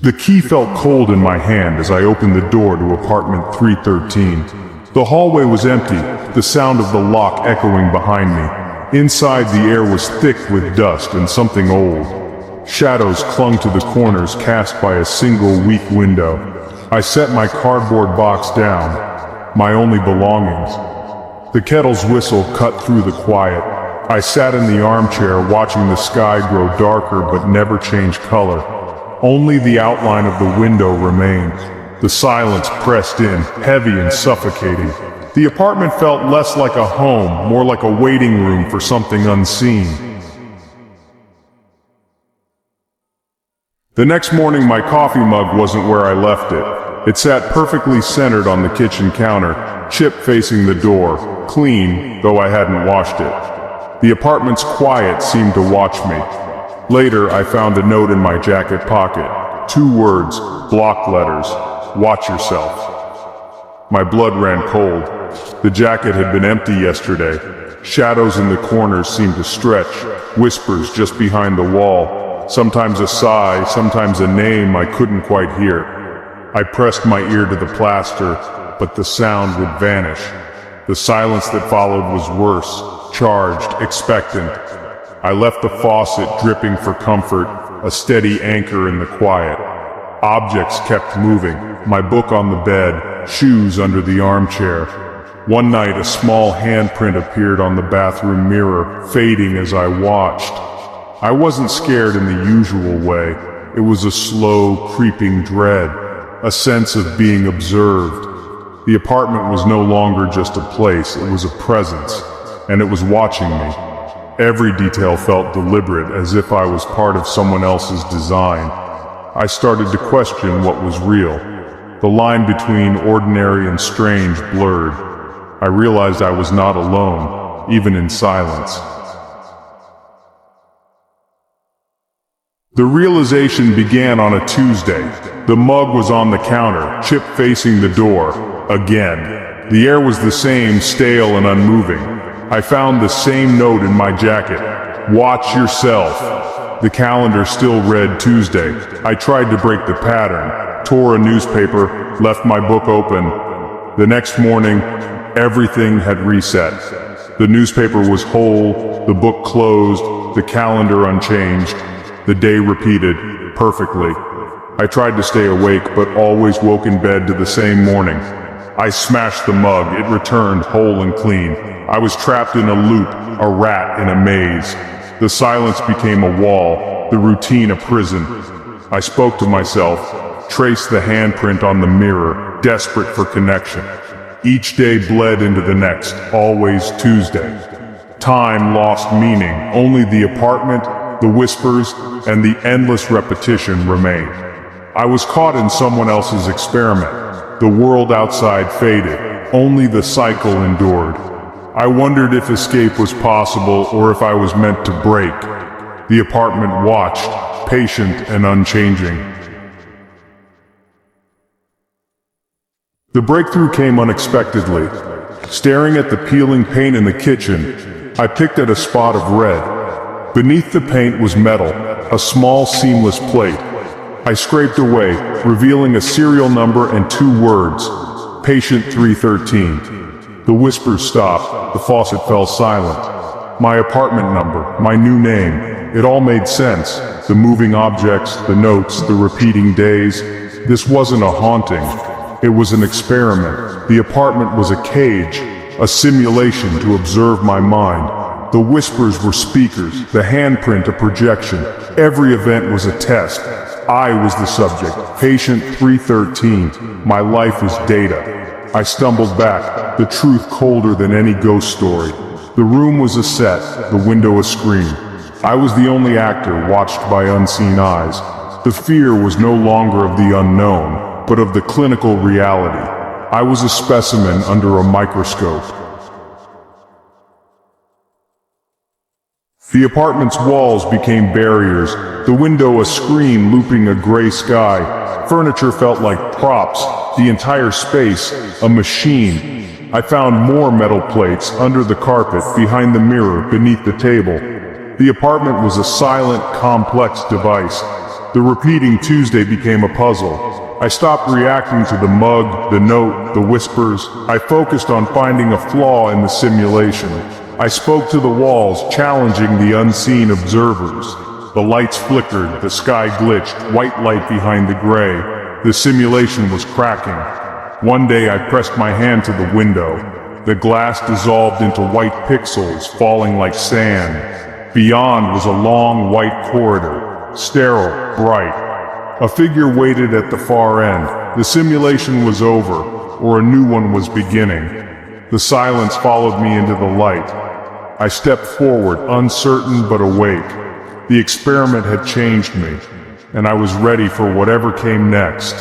The key felt cold in my hand as I opened the door to apartment 313. The hallway was empty, the sound of the lock echoing behind me. Inside, the air was thick with dust and something old. Shadows clung to the corners cast by a single weak window. I set my cardboard box down, my only belongings. The kettle's whistle cut through the quiet. I sat in the armchair watching the sky grow darker but never change color. Only the outline of the window remained. The silence pressed in, heavy and suffocating. The apartment felt less like a home, more like a waiting room for something unseen. The next morning, my coffee mug wasn't where I left it. It sat perfectly centered on the kitchen counter, chip facing the door, clean, though I hadn't washed it. The apartment's quiet seemed to watch me. Later, I found a note in my jacket pocket. 2 words, block letters. Watch yourself. My blood ran cold. The jacket had been empty yesterday. Shadows in the corners seemed to stretch, whispers just behind the wall. Sometimes a sigh, sometimes a name I couldn't quite hear. I pressed my ear to the plaster, but the sound would vanish. The silence that followed was worse, charged, expectant. I left the faucet dripping for comfort, a steady anchor in the quiet. Objects kept moving, my book on the bed, shoes under the armchair. One night a small handprint appeared on the bathroom mirror, fading as I watched. I wasn't scared in the usual way. It was a slow, creeping dread, a sense of being observed. The apartment was no longer just a place, it was a presence, and it was watching me. Every detail felt deliberate, as if I was part of someone else's design. I started to question what was real. The line between ordinary and strange blurred. I realized I was not alone, even in silence. The realization began on a Tuesday. The mug was on the counter, chip facing the door. Again. The air was the same, stale and unmoving. I found the same note in my jacket. Watch yourself. The calendar still read Tuesday. I tried to break the pattern, tore a newspaper, left my book open. The next morning, everything had reset. The newspaper was whole, the book closed, the calendar unchanged. The day repeated, perfectly. I tried to stay awake, but always woke in bed to the same morning. I smashed the mug, it returned whole and clean. I was trapped in a loop, a rat in a maze. The silence became a wall, the routine a prison. I spoke to myself, traced the handprint on the mirror, desperate for connection. Each day bled into the next, always Tuesday. Time lost meaning, only the apartment, the whispers, and the endless repetition remained. I was caught in someone else's experiment. The world outside faded, only the cycle endured. I wondered if escape was possible or if I was meant to break. The apartment watched, patient and unchanging. The breakthrough came unexpectedly. Staring at the peeling paint in the kitchen, I picked at a spot of red. Beneath the paint was metal, a small seamless plate. I scraped away, revealing a serial number and 2 words, Patient 313. The whispers stopped, the faucet fell silent. My apartment number, my new name, it all made sense. The moving objects, the notes, the repeating days. This wasn't a haunting, it was an experiment. The apartment was a cage, a simulation to observe my mind. The whispers were speakers, the handprint a projection. Every event was a test. I was the subject, Patient 313. My life was data. I stumbled back, the truth colder than any ghost story. The room was a set, the window a screen. I was the only actor watched by unseen eyes. The fear was no longer of the unknown, but of the clinical reality. I was a specimen under a microscope. The apartment's walls became barriers, the window a screen looping a gray sky. Furniture felt like props, the entire space, a machine. I found more metal plates under the carpet, behind the mirror, beneath the table. The apartment was a silent, complex device. The repeating Tuesday became a puzzle. I stopped reacting to the mug, the note, the whispers. I focused on finding a flaw in the simulation. I spoke to the walls, challenging the unseen observers. The lights flickered, the sky glitched, white light behind the gray. The simulation was cracking. One day I pressed my hand to the window. The glass dissolved into white pixels, falling like sand. Beyond was a long white corridor, sterile, bright. A figure waited at the far end. The simulation was over, or a new one was beginning. The silence followed me into the light. I stepped forward, uncertain but awake. The experiment had changed me, and I was ready for whatever came next.